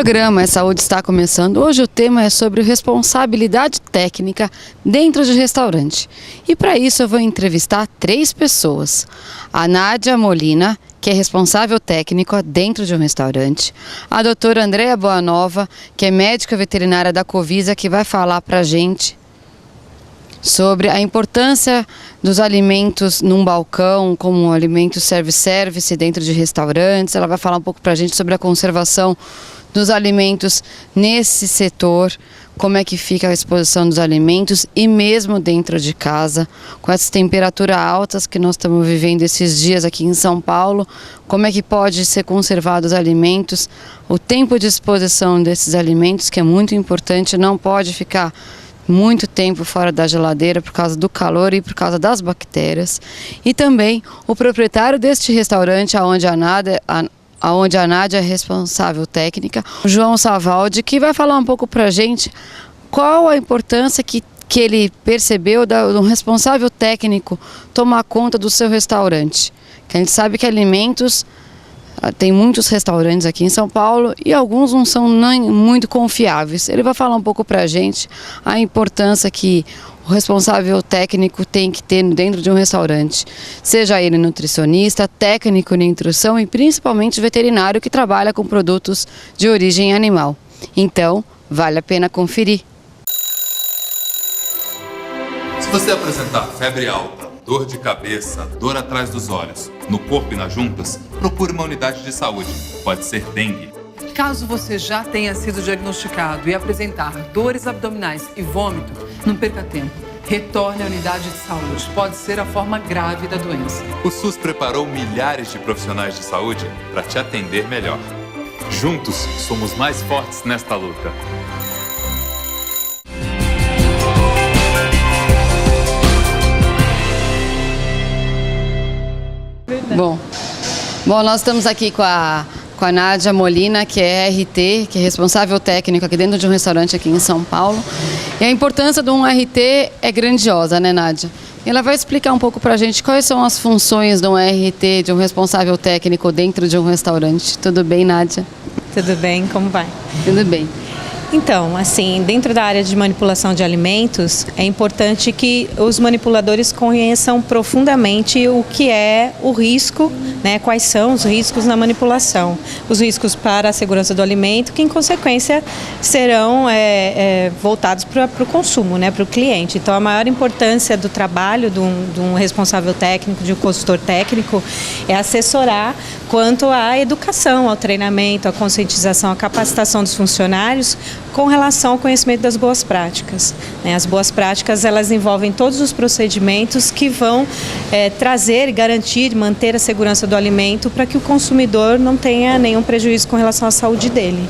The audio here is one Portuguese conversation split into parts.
programa Saúde está começando. Hoje o tema é sobre responsabilidade técnica dentro de restaurante. E para isso eu vou entrevistar 3 pessoas. A Nádia Molina, que é responsável técnica dentro de um restaurante. A doutora Andréa Boanova, que é médica veterinária da Covisa, que vai falar para a gente sobre a importância dos alimentos num balcão, como alimentos service dentro de restaurantes. Ela vai falar um pouco para a gente sobre a conservação dos alimentos nesse setor, como é que fica a exposição dos alimentos e mesmo dentro de casa, com essas temperaturas altas que nós estamos vivendo esses dias aqui em São Paulo, como é que pode ser conservados os alimentos, o tempo de exposição desses alimentos, que é muito importante, não pode ficar muito tempo fora da geladeira por causa do calor e por causa das bactérias. E também o proprietário deste restaurante, onde a Nádia é responsável técnica, o João Savaldi, que vai falar um pouco para a gente qual a importância que ele percebeu do responsável técnico tomar conta do seu restaurante. Que a gente sabe que alimentos, tem muitos restaurantes aqui em São Paulo e alguns não são nem muito confiáveis. Ele vai falar um pouco para a gente a importância que o responsável técnico tem que ter dentro de um restaurante. Seja ele nutricionista, técnico de nutrição e principalmente veterinário que trabalha com produtos de origem animal. Então, vale a pena conferir. Se você apresentar febre alta, dor de cabeça, dor atrás dos olhos, no corpo e nas juntas, procure uma unidade de saúde. Pode ser dengue. Caso você já tenha sido diagnosticado e apresentar dores abdominais e vômito, não perca tempo. Retorne à unidade de saúde. Pode ser a forma grave da doença. O SUS preparou milhares de profissionais de saúde para te atender melhor. Juntos, somos mais fortes nesta luta. Bom, nós estamos aqui com a Nádia Molina, que é RT, que é responsável técnico aqui dentro de um restaurante aqui em São Paulo. E a importância de um RT é grandiosa, né, Nádia? E ela vai explicar um pouco para a gente quais são as funções de um RT, de um responsável técnico dentro de um restaurante. Tudo bem, Nádia? Tudo bem, como vai? Tudo bem. Então, assim, dentro da área de manipulação de alimentos, é importante que os manipuladores conheçam profundamente o que é o risco, né, quais são os riscos na manipulação. Os riscos para a segurança do alimento, que em consequência serão voltados para o consumo, né, para o cliente. Então, a maior importância do trabalho de um responsável técnico, de um consultor técnico, é assessorar quanto à educação, ao treinamento, à conscientização, à capacitação dos funcionários com relação ao conhecimento das boas práticas. As boas práticas, elas envolvem todos os procedimentos que vão trazer, garantir, manter a segurança do alimento para que o consumidor não tenha nenhum prejuízo com relação à saúde dele.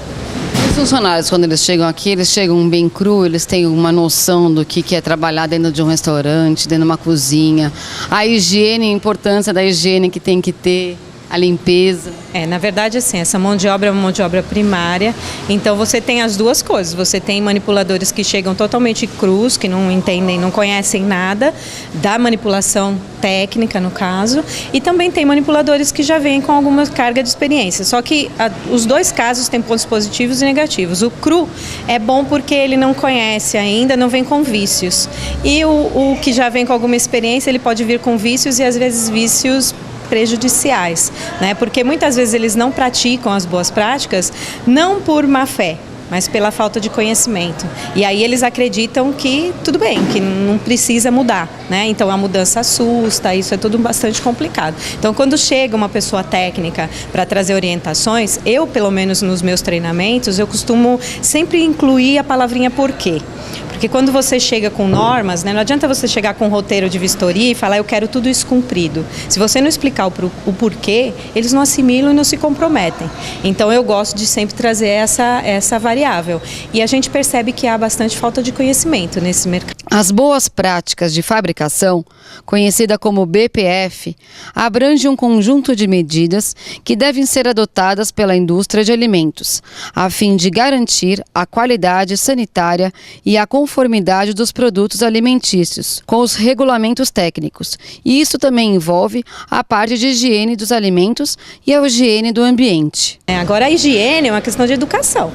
Os funcionários, quando eles chegam aqui, eles chegam bem cru, eles têm uma noção do que é trabalhar dentro de um restaurante, dentro de uma cozinha, a higiene, a importância da higiene que tem que ter, a limpeza. Na verdade, assim, essa mão de obra é uma mão de obra primária, então você tem as duas coisas. Você tem manipuladores que chegam totalmente crus, que não entendem, não conhecem nada da manipulação técnica, no caso, e também tem manipuladores que já vêm com alguma carga de experiência. Só que os dois casos têm pontos positivos e negativos. O cru é bom porque ele não conhece ainda, não vem com vícios. E o que já vem com alguma experiência, ele pode vir com vícios e às vezes vícios prejudiciais, né? Porque muitas vezes eles não praticam as boas práticas, não por má fé, mas pela falta de conhecimento. E aí eles acreditam que tudo bem, que não precisa mudar, né? Então a mudança assusta, isso é tudo bastante complicado. Então quando chega uma pessoa técnica para trazer orientações, eu pelo menos nos meus treinamentos, eu costumo sempre incluir a palavrinha porquê. Porque quando você chega com normas, né, não adianta você chegar com um roteiro de vistoria e falar eu quero tudo isso cumprido. Se você não explicar o porquê, eles não assimilam e não se comprometem. Então eu gosto de sempre trazer essa variável. E a gente percebe que há bastante falta de conhecimento nesse mercado. As boas práticas de fabricação, conhecida como BPF, abrange um conjunto de medidas que devem ser adotadas pela indústria de alimentos, a fim de garantir a qualidade sanitária e a conformidade dos produtos alimentícios com os regulamentos técnicos. E isso também envolve a parte de higiene dos alimentos e a higiene do ambiente. Agora, a higiene é uma questão de educação.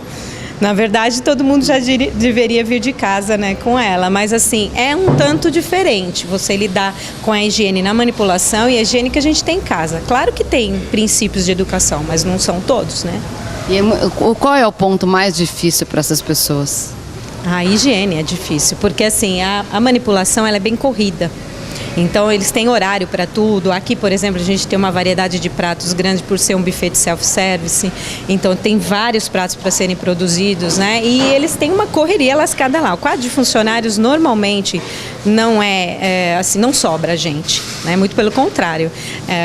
Na verdade, todo mundo já deveria vir de casa, né, com ela, mas assim, é um tanto diferente você lidar com a higiene na manipulação e a higiene que a gente tem em casa. Claro que tem princípios de educação, mas não são todos, né? E qual é o ponto mais difícil para essas pessoas? A higiene é difícil, porque assim, a manipulação ela é bem corrida. Então, eles têm horário para tudo. Aqui, por exemplo, a gente tem uma variedade de pratos grande por ser um buffet de self-service. Então, tem vários pratos para serem produzidos, né? E eles têm uma correria lascada lá. O quadro de funcionários, normalmente, não assim, não sobra gente, né? Muito pelo contrário.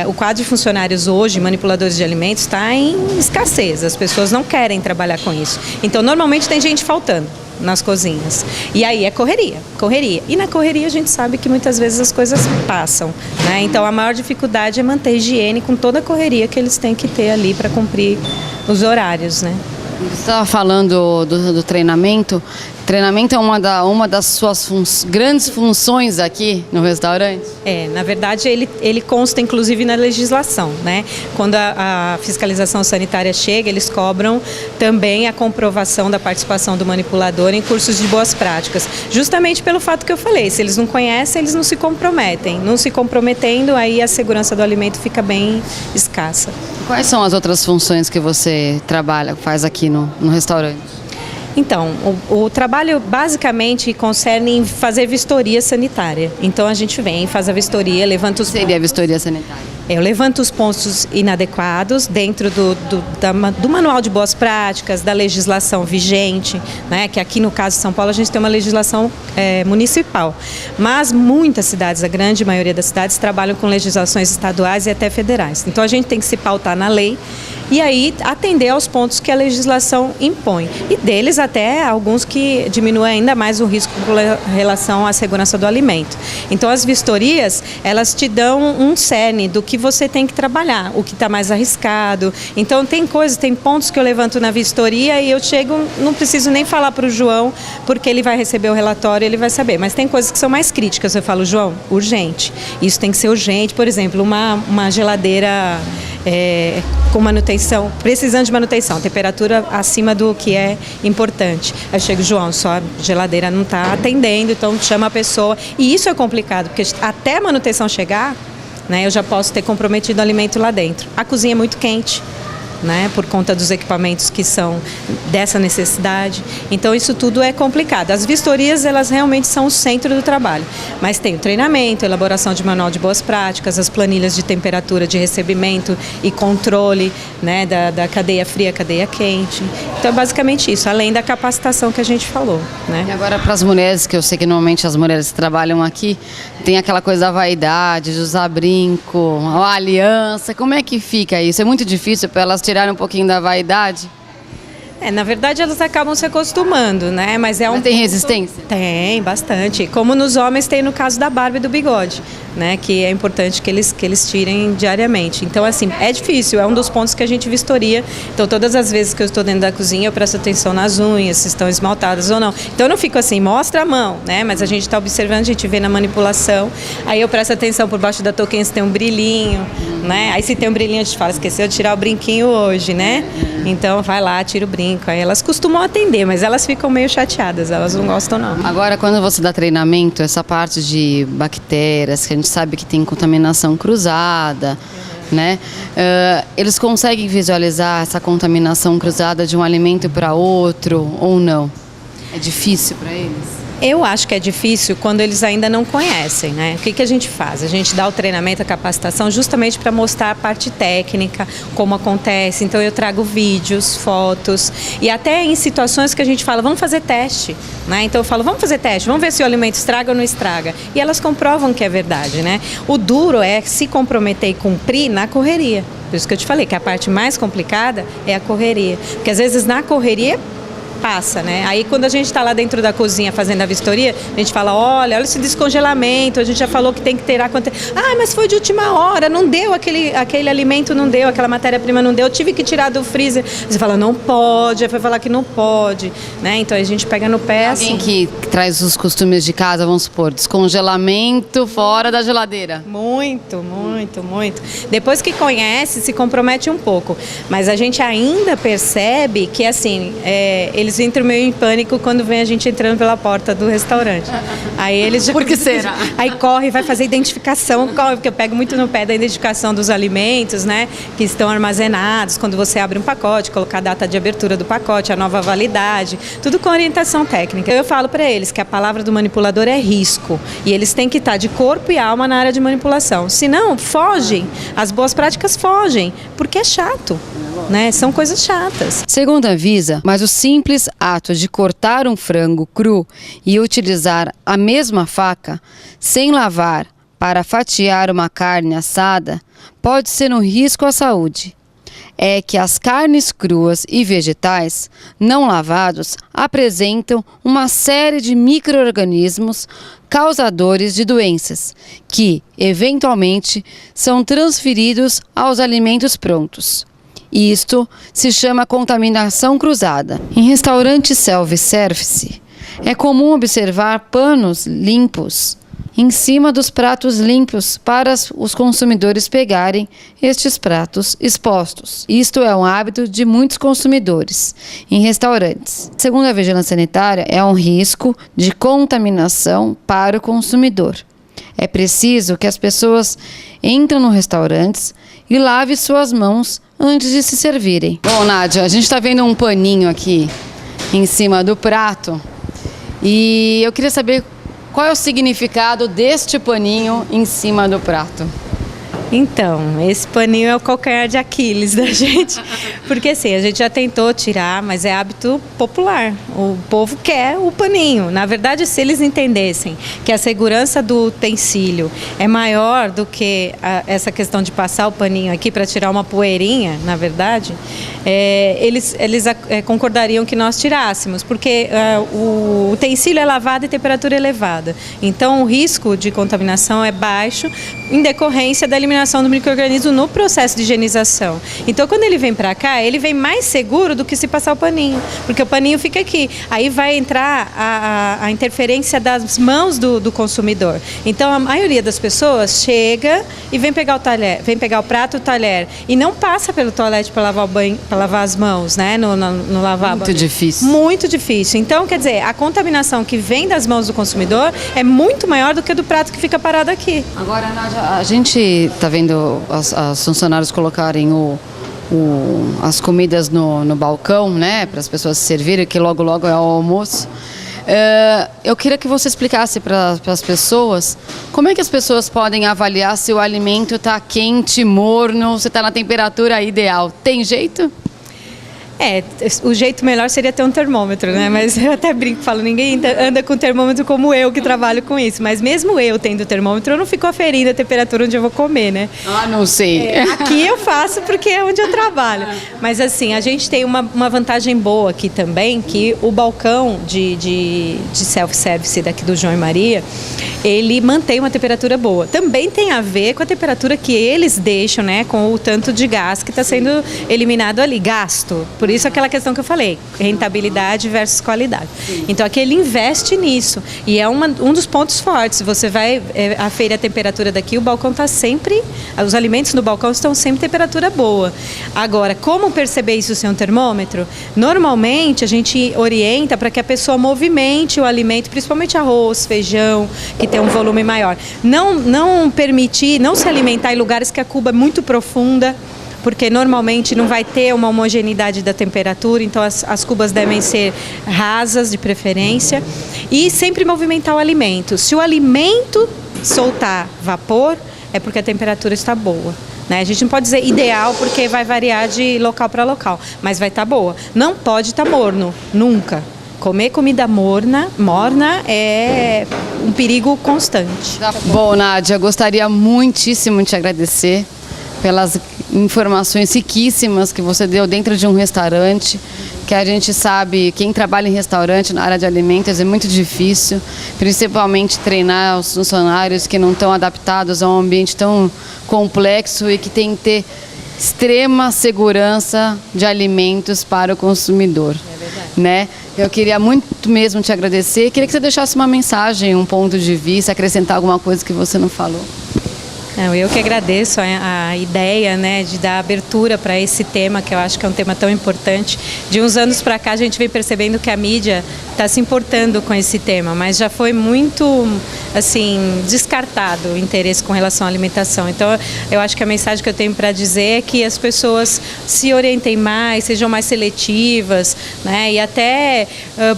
O quadro de funcionários hoje, manipuladores de alimentos, está em escassez. As pessoas não querem trabalhar com isso. Então, normalmente, tem gente faltando nas cozinhas. E aí é correria. E na correria a gente sabe que muitas vezes as coisas passam, né? Então a maior dificuldade é manter a higiene com toda a correria que eles têm que ter ali para cumprir os horários, né? Você estava falando do treinamento. Treinamento é uma das suas grandes funções aqui no restaurante? Na verdade ele consta inclusive na legislação, né? Quando a fiscalização sanitária chega, eles cobram também a comprovação da participação do manipulador em cursos de boas práticas, justamente pelo fato que eu falei, se eles não conhecem, eles não se comprometem. Não se comprometendo, aí a segurança do alimento fica bem escassa. Quais são as outras funções que você faz aqui no restaurante? Então, o trabalho basicamente concerne em fazer vistoria sanitária. Então a gente vem, faz a vistoria, levanta os... Seria a vistoria sanitária? Eu levanto os pontos inadequados dentro do manual de boas práticas, da legislação vigente, né? Que aqui no caso de São Paulo a gente tem uma legislação municipal. Mas muitas cidades, a grande maioria das cidades, trabalham com legislações estaduais e até federais. Então a gente tem que se pautar na lei e aí atender aos pontos que a legislação impõe. E deles até alguns que diminuem ainda mais o risco com relação à segurança do alimento. Então as vistorias, elas te dão um cerne do que você tem que trabalhar, o que está mais arriscado. Então tem pontos que eu levanto na vistoria e eu chego, não preciso nem falar para o João, porque ele vai receber o relatório e ele vai saber. Mas tem coisas que são mais críticas. Eu falo, João, urgente. Isso tem que ser urgente. Por exemplo, uma geladeira com manutenção, precisando de manutenção, temperatura acima do que é importante. Aí eu chego, João, sua geladeira não está atendendo, então chama a pessoa. E isso é complicado, porque até a manutenção chegar, né, eu já posso ter comprometido o alimento lá dentro. A cozinha é muito quente, né, por conta dos equipamentos que são dessa necessidade. Então isso tudo é complicado. As vistorias, elas realmente são o centro do trabalho, mas tem o treinamento, elaboração de manual de boas práticas, as planilhas de temperatura de recebimento e controle, né, da cadeia fria, cadeia quente. Então é basicamente isso, além da capacitação que a gente falou, né? E agora para as mulheres, que eu sei que normalmente as mulheres que trabalham aqui, tem aquela coisa da vaidade, de usar brinco, a aliança, como é que fica isso? É muito difícil para elas tirarem um pouquinho da vaidade? Na verdade elas acabam se acostumando, né? Mas tem resistência? Tem, bastante. Como nos homens tem no caso da barba e do bigode, né? Que é importante que eles tirem diariamente. Então, assim, é difícil, é um dos pontos que a gente vistoria. Então, todas as vezes que eu estou dentro da cozinha, eu presto atenção nas unhas, se estão esmaltadas ou não. Então, eu não fico assim, mostra a mão, né? Mas a gente está observando, a gente vê na manipulação. Aí eu presto atenção por baixo da touquinha se tem um brilhinho, né? Aí se tem um brilhinho, a gente fala, esqueceu de tirar o brinquinho hoje, né? Então, vai lá, tira o brinco. Aí elas costumam atender, mas elas ficam meio chateadas, elas não gostam não. Agora, quando você dá treinamento, essa parte de bactérias, que a gente sabe que tem contaminação cruzada, né? Eles conseguem visualizar essa contaminação cruzada de um alimento para outro ou não? É difícil para eles? Eu acho que é difícil quando eles ainda não conhecem, né? O que a gente faz? A gente dá o treinamento, a capacitação justamente para mostrar a parte técnica, como acontece. Então eu trago vídeos, fotos e até em situações que a gente fala, vamos fazer teste, né? Então eu falo, vamos fazer teste, vamos ver se o alimento estraga ou não estraga. E elas comprovam que é verdade, né? O duro é se comprometer e cumprir na correria. Por isso que eu te falei que a parte mais complicada é a correria. Porque às vezes na correria passa, né? Aí quando a gente está lá dentro da cozinha fazendo a vistoria, a gente fala, olha esse descongelamento, a gente já falou que tem que ter mas foi de última hora, não deu aquele alimento, não deu, aquela matéria-prima não deu, eu tive que tirar do freezer. Você fala, não pode, aí foi falar que não pode, né? Então a gente pega no pé assim. Alguém que traz os costumes de casa, vamos supor, descongelamento fora da geladeira. Muito, muito, muito. Depois que conhece, se compromete um pouco, mas a gente ainda percebe que assim, eles entram meio em pânico quando vem a gente entrando pela porta do restaurante. Aí eles já... Por que será? Aí corre, vai fazer identificação, porque eu pego muito no pé da identificação dos alimentos, né, que estão armazenados, quando você abre um pacote, colocar a data de abertura do pacote, a nova validade, tudo com orientação técnica. Eu falo para eles que a palavra do manipulador é risco, e eles têm que estar de corpo e alma na área de manipulação, senão fogem, as boas práticas fogem, porque é chato. Né? São coisas chatas. Segundo a Anvisa, mas o simples ato de cortar um frango cru e utilizar a mesma faca, sem lavar, para fatiar uma carne assada, pode ser um risco à saúde. É que as carnes cruas e vegetais não lavados apresentam uma série de micro-organismos causadores de doenças, que, eventualmente, são transferidos aos alimentos prontos. Isto se chama contaminação cruzada. Em restaurantes self-service, é comum observar panos limpos em cima dos pratos limpos para os consumidores pegarem estes pratos expostos. Isto é um hábito de muitos consumidores em restaurantes. Segundo a Vigilância Sanitária, é um risco de contaminação para o consumidor. É preciso que as pessoas entrem nos restaurantes e lavem suas mãos antes de se servirem. Bom, Nádia, a gente está vendo um paninho aqui em cima do prato e eu queria saber qual é o significado deste paninho em cima do prato. Então, esse paninho é o calcanhar de Aquiles da gente, porque assim, a gente já tentou tirar, mas é hábito popular, o povo quer o paninho. Na verdade, se eles entendessem que a segurança do utensílio é maior do que essa questão de passar o paninho aqui para tirar uma poeirinha, na verdade, eles concordariam que nós tirássemos, porque o utensílio é lavado em temperatura elevada, então o risco de contaminação é baixo em decorrência da eliminação do micro-organismo no processo de higienização. Então, quando ele vem para cá, ele vem mais seguro do que se passar o paninho, porque o paninho fica aqui. Aí vai entrar a interferência das mãos do consumidor. Então, a maioria das pessoas chega e vem pegar o talher, vem pegar o prato e o talher, e não passa pelo toalete para lavar o banho, para lavar as mãos, né, no lavabo. Muito difícil. Muito difícil. Então, quer dizer, a contaminação que vem das mãos do consumidor é muito maior do que do prato que fica parado aqui. Agora, Nádia, a gente está vendo os funcionários colocarem as comidas no balcão, né, para as pessoas se servirem, que logo logo é o almoço. Eu queria que você explicasse para as pessoas como é que as pessoas podem avaliar se o alimento está quente, morno, se está na temperatura ideal. Tem jeito? O jeito melhor seria ter um termômetro, né? Mas eu até brinco, falo, ninguém anda com termômetro como eu que trabalho com isso. Mas mesmo eu tendo termômetro, eu não fico aferindo a temperatura onde eu vou comer, né? Ah, não sei. Aqui eu faço porque é onde eu trabalho. Mas assim, a gente tem uma vantagem boa aqui também, que o balcão de self-service daqui do João e Maria, ele mantém uma temperatura boa. Também tem a ver com a temperatura que eles deixam, né? Com o tanto de gás que está sendo eliminado ali, gasto. Por isso aquela questão que eu falei, rentabilidade versus qualidade. Então aqui ele investe nisso e é um dos pontos fortes. Você vai aferir a temperatura daqui, o balcão está sempre, os alimentos no balcão estão sempre em temperatura boa. Agora, como perceber isso sem um termômetro? Normalmente a gente orienta para que a pessoa movimente o alimento, principalmente arroz, feijão, que tem um volume maior. Não permitir, não se alimentar em lugares que a cuba é muito profunda, porque normalmente não vai ter uma homogeneidade da temperatura, então as cubas devem ser rasas de preferência, e sempre movimentar o alimento. Se o alimento soltar vapor, é porque a temperatura está boa. Né? A gente não pode dizer ideal porque vai variar de local para local, mas vai estar boa. Não pode estar morno, nunca. Comer comida morna é um perigo constante. Bom, Nádia, gostaria muitíssimo de te agradecer pelas informações riquíssimas que você deu dentro de um restaurante, que a gente sabe, quem trabalha em restaurante na área de alimentos é muito difícil, principalmente treinar os funcionários que não estão adaptados a um ambiente tão complexo e que tem que ter extrema segurança de alimentos para o consumidor. Né? Eu queria muito mesmo te agradecer. Queria que você deixasse uma mensagem, um ponto de vista, acrescentar alguma coisa que você não falou. Não, eu que agradeço a ideia, né, de dar abertura para esse tema, que eu acho que é um tema tão importante. De uns anos para cá a gente vem percebendo que a mídia está se importando com esse tema, mas já foi muito assim descartado o interesse com relação à alimentação. Então eu acho que a mensagem que eu tenho para dizer é que as pessoas se orientem mais, sejam mais seletivas, né, e até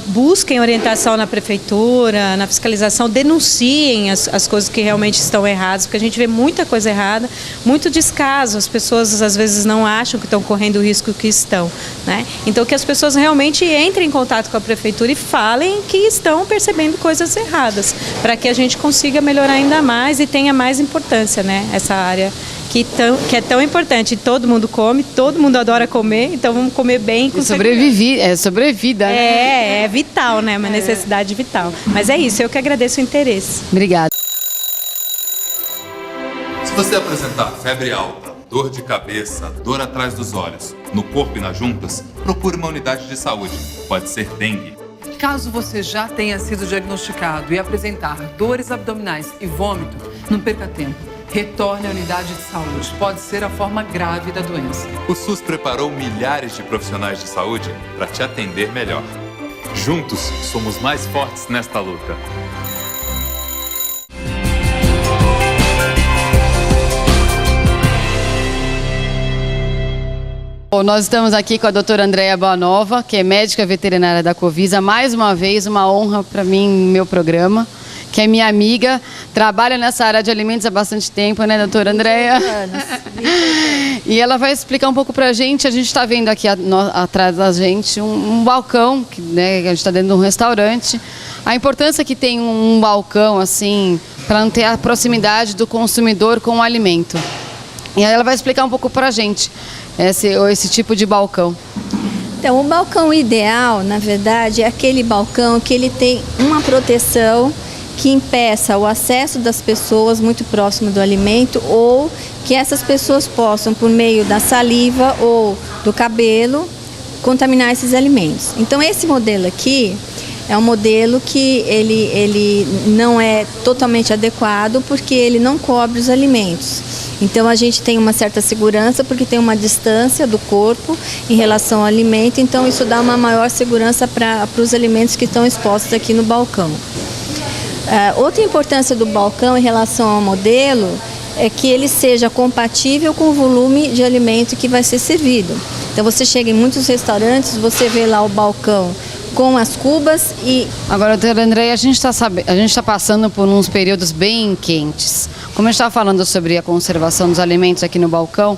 busquem orientação na prefeitura, na fiscalização, denunciem as coisas que realmente estão erradas, porque a gente vê muita coisa errada, muito descaso, as pessoas às vezes não acham que estão correndo o risco que estão, né? Então que as pessoas realmente entrem em contato com a prefeitura e falem que estão percebendo coisas erradas, para que a gente consiga melhorar ainda mais e tenha mais importância, né? Essa área que é tão importante, todo mundo come, todo mundo adora comer, então vamos comer bem com sobrevida, né? É vital, né? Uma necessidade vital. Mas é isso, eu que agradeço o interesse. Obrigada. Se você apresentar febre alta, dor de cabeça, dor atrás dos olhos, no corpo e nas juntas, procure uma unidade de saúde. Pode ser dengue. Caso você já tenha sido diagnosticado e apresentar dores abdominais e vômito, não perca tempo. Retorne à unidade de saúde. Pode ser a forma grave da doença. O SUS preparou milhares de profissionais de saúde para te atender melhor. Juntos, somos mais fortes nesta luta. Nós estamos aqui com a doutora Andréia Boanova, que é médica veterinária da Covisa. Mais uma vez, uma honra para mim no meu programa, que é minha amiga, trabalha nessa área de alimentos há bastante tempo, né, doutora Andréia? 20 anos. E ela vai explicar um pouco para a gente está vendo aqui atrás da gente um balcão, né, que a gente está dentro de um restaurante. A importância que tem um balcão, assim, para não ter a proximidade do consumidor com o alimento. E aí ela vai explicar um pouco para a gente esse tipo de balcão. Então, o balcão ideal, na verdade, é aquele balcão que ele tem uma proteção que impeça o acesso das pessoas muito próximo do alimento, ou que essas pessoas possam, por meio da saliva ou do cabelo, contaminar esses alimentos. Então, esse modelo aqui é um modelo que ele não é totalmente adequado, porque ele não cobre os alimentos. Então a gente tem uma certa segurança porque tem uma distância do corpo em relação ao alimento, então isso dá uma maior segurança para os alimentos que estão expostos aqui no balcão. Outra importância do balcão em relação ao modelo é que ele seja compatível com o volume de alimento que vai ser servido. Então você chega em muitos restaurantes, você vê lá o balcão com as cubas e... Agora, doutora Andréia, a gente está passando por uns períodos bem quentes. Como a gente estava falando sobre a conservação dos alimentos aqui no balcão,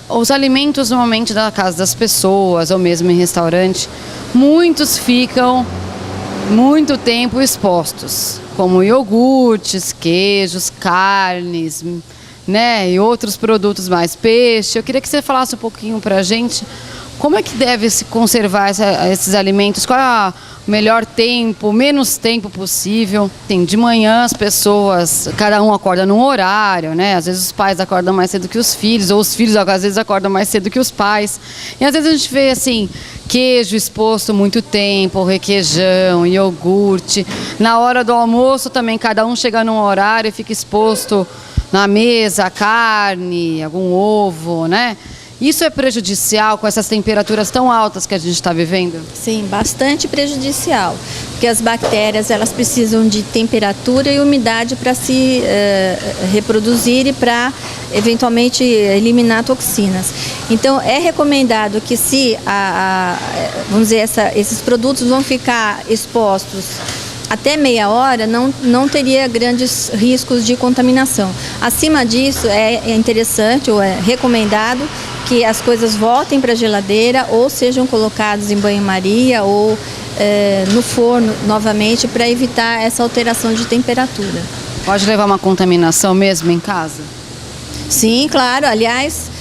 os alimentos normalmente da casa das pessoas ou mesmo em restaurante, muitos ficam muito tempo expostos, como iogurtes, queijos, carnes, né, e outros produtos mais, peixe. Eu queria que você falasse um pouquinho para a gente como é que deve se conservar esses alimentos, qual é o melhor tempo, menos tempo possível. De manhã as pessoas, cada um acorda num horário, né? Às vezes os pais acordam mais cedo que os filhos, ou os filhos às vezes acordam mais cedo que os pais. E às vezes a gente vê assim, queijo exposto muito tempo, requeijão, iogurte. Na hora do almoço também cada um chega num horário e fica exposto na mesa, carne, algum ovo, né? Isso é prejudicial com essas temperaturas tão altas que a gente está vivendo? Sim, bastante prejudicial, porque as bactérias elas precisam de temperatura e umidade para se reproduzir e para eventualmente eliminar toxinas. Então é recomendado que se vamos dizer, esses produtos vão ficar expostos até meia hora, não teria grandes riscos de contaminação. Acima disso, é interessante ou é recomendado que as coisas voltem para a geladeira ou sejam colocadas em banho-maria ou no forno novamente para evitar essa alteração de temperatura. Pode levar uma contaminação mesmo em casa? Sim, claro. Aliás,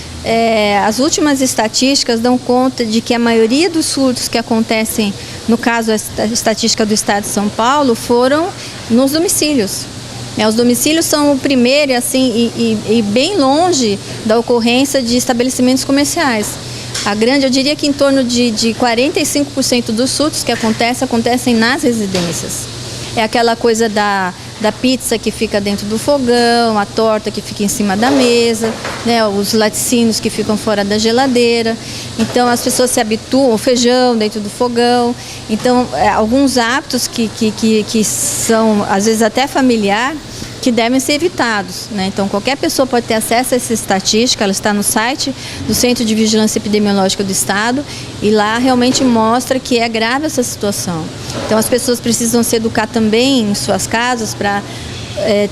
as últimas estatísticas dão conta de que a maioria dos surtos que acontecem, no caso a estatística do estado de São Paulo, foram nos domicílios. Os domicílios são o primeiro e bem longe da ocorrência de estabelecimentos comerciais. Eu diria que em torno de 45% dos surtos que acontecem nas residências. É aquela coisa da pizza que fica dentro do fogão, a torta que fica em cima da mesa, né, os laticínios que ficam fora da geladeira. Então as pessoas se habituam, o feijão dentro do fogão. Então alguns hábitos que são às vezes até familiar, que devem ser evitados, né? Então qualquer pessoa pode ter acesso a essa estatística, ela está no site do Centro de Vigilância Epidemiológica do Estado e lá realmente mostra que é grave essa situação. Então as pessoas precisam se educar também em suas casas para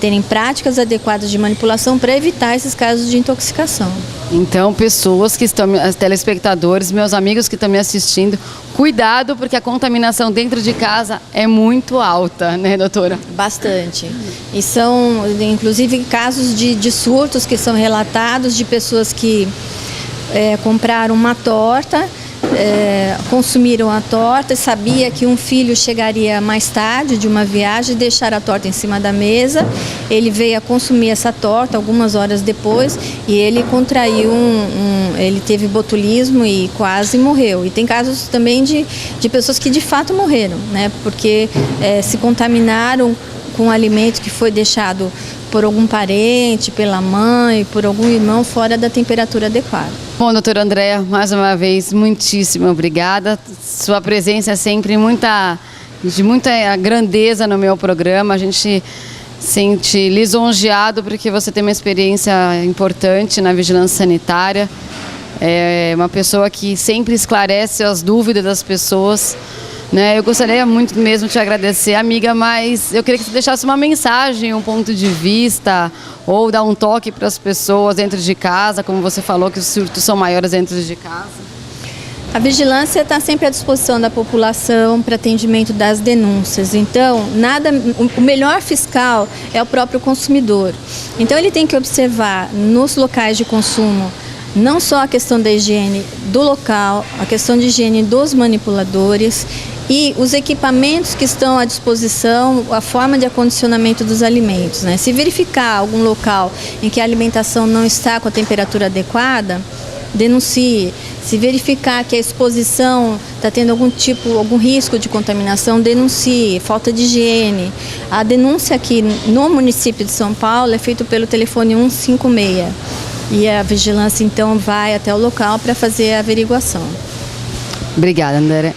terem práticas adequadas de manipulação para evitar esses casos de intoxicação. Então, pessoas que estão, telespectadores, meus amigos que estão me assistindo, cuidado porque a contaminação dentro de casa é muito alta, né, doutora? Bastante. E são, inclusive, casos de surtos que são relatados de pessoas que compraram uma torta, consumiram a torta, sabia que um filho chegaria mais tarde de uma viagem, deixaram a torta em cima da mesa, ele veio a consumir essa torta algumas horas depois e ele contraiu ele teve botulismo e quase morreu. E tem casos também de pessoas que de fato morreram, né, porque se contaminaram com um alimento que foi deixado por algum parente, pela mãe, por algum irmão fora da temperatura adequada. Bom, doutora Andréa, mais uma vez, muitíssimo obrigada. Sua presença é sempre de muita grandeza no meu programa. A gente sente lisonjeado porque você tem uma experiência importante na vigilância sanitária. É uma pessoa que sempre esclarece as dúvidas das pessoas. Né, eu gostaria muito mesmo de te agradecer, amiga, mas eu queria que você deixasse uma mensagem, um ponto de vista, ou dar um toque para as pessoas dentro de casa, como você falou que os surtos são maiores dentro de casa. A vigilância está sempre à disposição da população para atendimento das denúncias. Então, o melhor fiscal é o próprio consumidor. Então, ele tem que observar nos locais de consumo não só a questão da higiene do local, a questão de higiene dos manipuladores e os equipamentos que estão à disposição, a forma de acondicionamento dos alimentos, né? Se verificar algum local em que a alimentação não está com a temperatura adequada, denuncie. Se verificar que a exposição está tendo algum risco de contaminação, denuncie. Falta de higiene. A denúncia aqui no município de São Paulo é feita pelo telefone 156. E a vigilância, então, vai até o local para fazer a averiguação. Obrigada, André.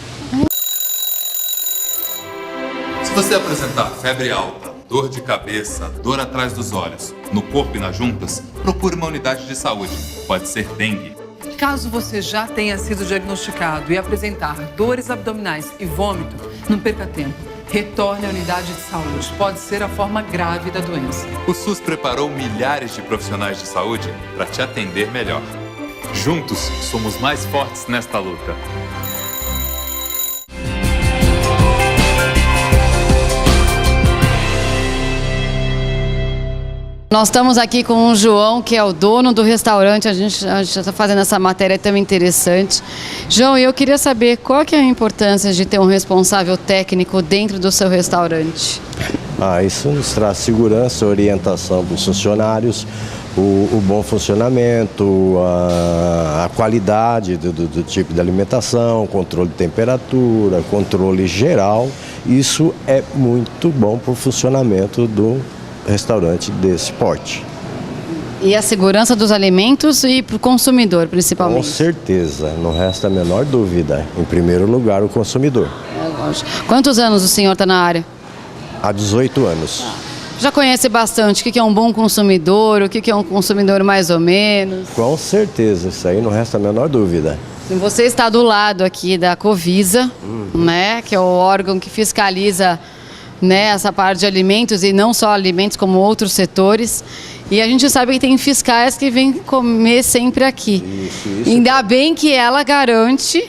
Se você apresentar febre alta, dor de cabeça, dor atrás dos olhos, no corpo e nas juntas, procure uma unidade de saúde. Pode ser dengue. Caso você já tenha sido diagnosticado e apresentar dores abdominais e vômito, não perca tempo. Retorne à unidade de saúde. Pode ser a forma grave da doença. O SUS preparou milhares de profissionais de saúde para te atender melhor. Juntos, somos mais fortes nesta luta. Nós estamos aqui com o João, que é o dono do restaurante. A gente está fazendo essa matéria tão interessante. João, eu queria saber qual que é a importância de ter um responsável técnico dentro do seu restaurante. Isso nos traz segurança, orientação para os funcionários, o bom funcionamento, a qualidade do tipo de alimentação, controle de temperatura, controle geral. Isso é muito bom para o funcionamento do restaurante desse porte. E a segurança dos alimentos e para o consumidor, principalmente? Com certeza, não resta a menor dúvida. Em primeiro lugar, o consumidor. Lógico. Quantos anos o senhor está na área? Há 18 anos. Já conhece bastante o que é um bom consumidor, o que é um consumidor mais ou menos? Com certeza, isso aí não resta a menor dúvida. Você está do lado aqui da Covisa, né, que é o órgão que fiscaliza, né, essa parte de alimentos e não só alimentos como outros setores. E a gente sabe que tem fiscais que vêm comer sempre aqui. Isso. Ainda bem que ela garante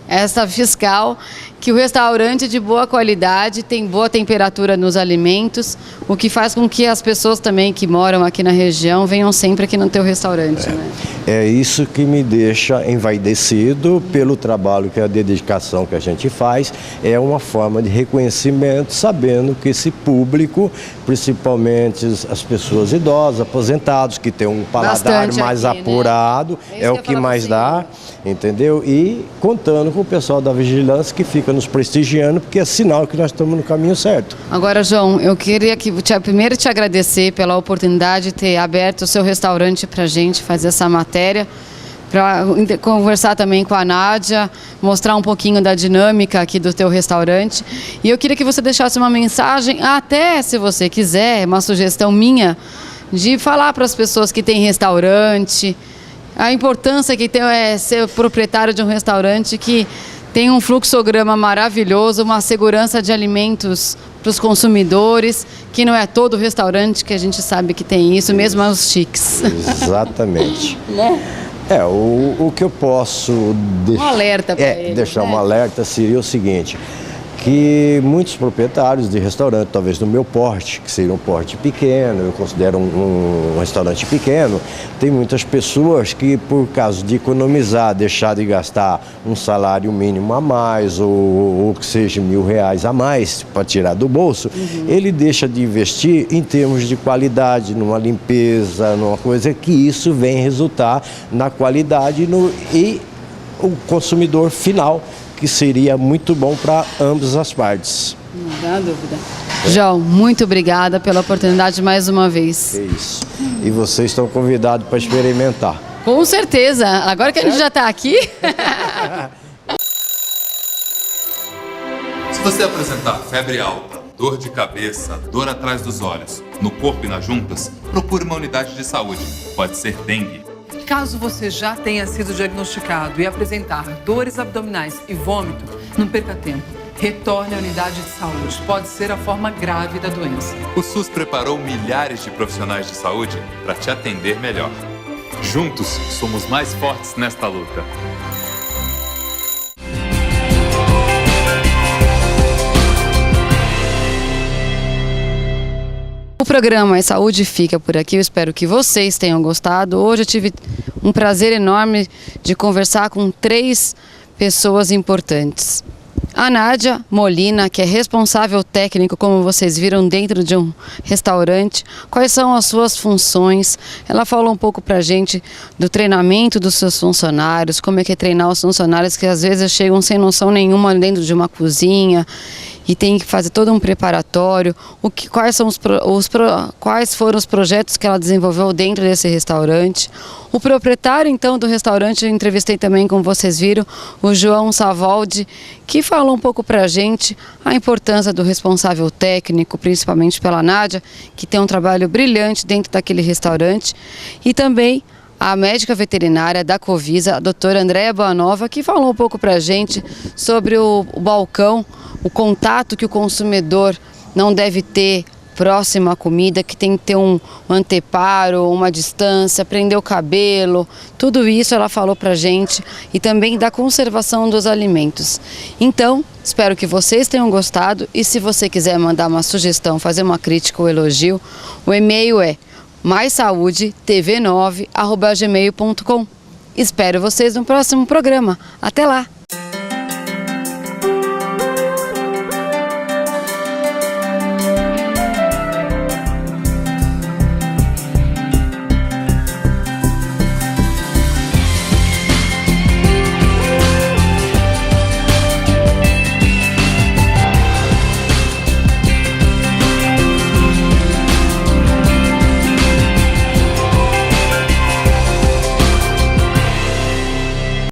essa fiscal, que o restaurante é de boa qualidade, tem boa temperatura nos alimentos, o que faz com que as pessoas também que moram aqui na região venham sempre aqui no teu restaurante, né? É isso que me deixa envaidecido pelo trabalho, que é a dedicação que a gente faz. É uma forma de reconhecimento, sabendo que esse público, principalmente as pessoas idosas, aposentados, que tem um paladar Bastante mais aqui, apurado, né? é o que mais dá, entendeu? E contando com o pessoal da vigilância que fica nos prestigiando, porque é sinal que nós estamos no caminho certo. Agora, João, eu queria primeiro te agradecer pela oportunidade de ter aberto o seu restaurante para a gente fazer essa matéria, para conversar também com a Nádia, mostrar um pouquinho da dinâmica aqui do teu restaurante. E eu queria que você deixasse uma mensagem, até se você quiser, uma sugestão minha, de falar para as pessoas que têm restaurante, a importância que tem ser proprietário de um restaurante que tem um fluxograma maravilhoso, uma segurança de alimentos para os consumidores, que não é todo restaurante que a gente sabe que tem isso, mesmo os chiques. Exatamente. O que eu posso Um alerta para eles, deixar né? um alerta seria o seguinte, que muitos proprietários de restaurante, talvez no meu porte, que seria um porte pequeno, eu considero um restaurante pequeno, tem muitas pessoas que, por causa de economizar, deixar de gastar um salário mínimo a mais, ou que seja R$1.000 a mais para tirar do bolso, ele deixa de investir em termos de qualidade, numa limpeza, numa coisa que isso vem resultar na qualidade e o consumidor final, que seria muito bom para ambas as partes. Não dá dúvida. João, muito obrigada pela oportunidade mais uma vez. É isso. E vocês estão convidados para experimentar. Com certeza. Agora que a gente já está aqui... Se você apresentar febre alta, dor de cabeça, dor atrás dos olhos, no corpo e nas juntas, procure uma unidade de saúde. Pode ser dengue. Caso você já tenha sido diagnosticado e apresentar dores abdominais e vômito, não perca tempo. Retorne à unidade de saúde. Pode ser a forma grave da doença. O SUS preparou milhares de profissionais de saúde para te atender melhor. Juntos, somos mais fortes nesta luta. O programa Saúde fica por aqui, eu espero que vocês tenham gostado. Hoje eu tive um prazer enorme de conversar com 3 pessoas importantes. A Nádia Molina, que é responsável técnico, como vocês viram, dentro de um restaurante. Quais são as suas funções? Ela falou um pouco pra gente do treinamento dos seus funcionários, como é que é treinar os funcionários que às vezes chegam sem noção nenhuma dentro de uma cozinha e tem que fazer todo um preparatório. Quais foram os projetos que ela desenvolveu dentro desse restaurante. O proprietário, então, do restaurante, eu entrevistei também, como vocês viram, o João Savoldi, que falou um pouco para a gente a importância do responsável técnico, principalmente pela Nádia, que tem um trabalho brilhante dentro daquele restaurante, e também a médica veterinária da Covisa, a doutora Andréia Boanova, que falou um pouco para a gente sobre o balcão, o contato que o consumidor não deve ter próximo à comida, que tem que ter um anteparo, uma distância, prender o cabelo, tudo isso ela falou pra gente, e também da conservação dos alimentos. Então, espero que vocês tenham gostado, e se você quiser mandar uma sugestão, fazer uma crítica ou elogio, o e-mail é maissaudetv9@gmail.com. Espero vocês no próximo programa. Até lá!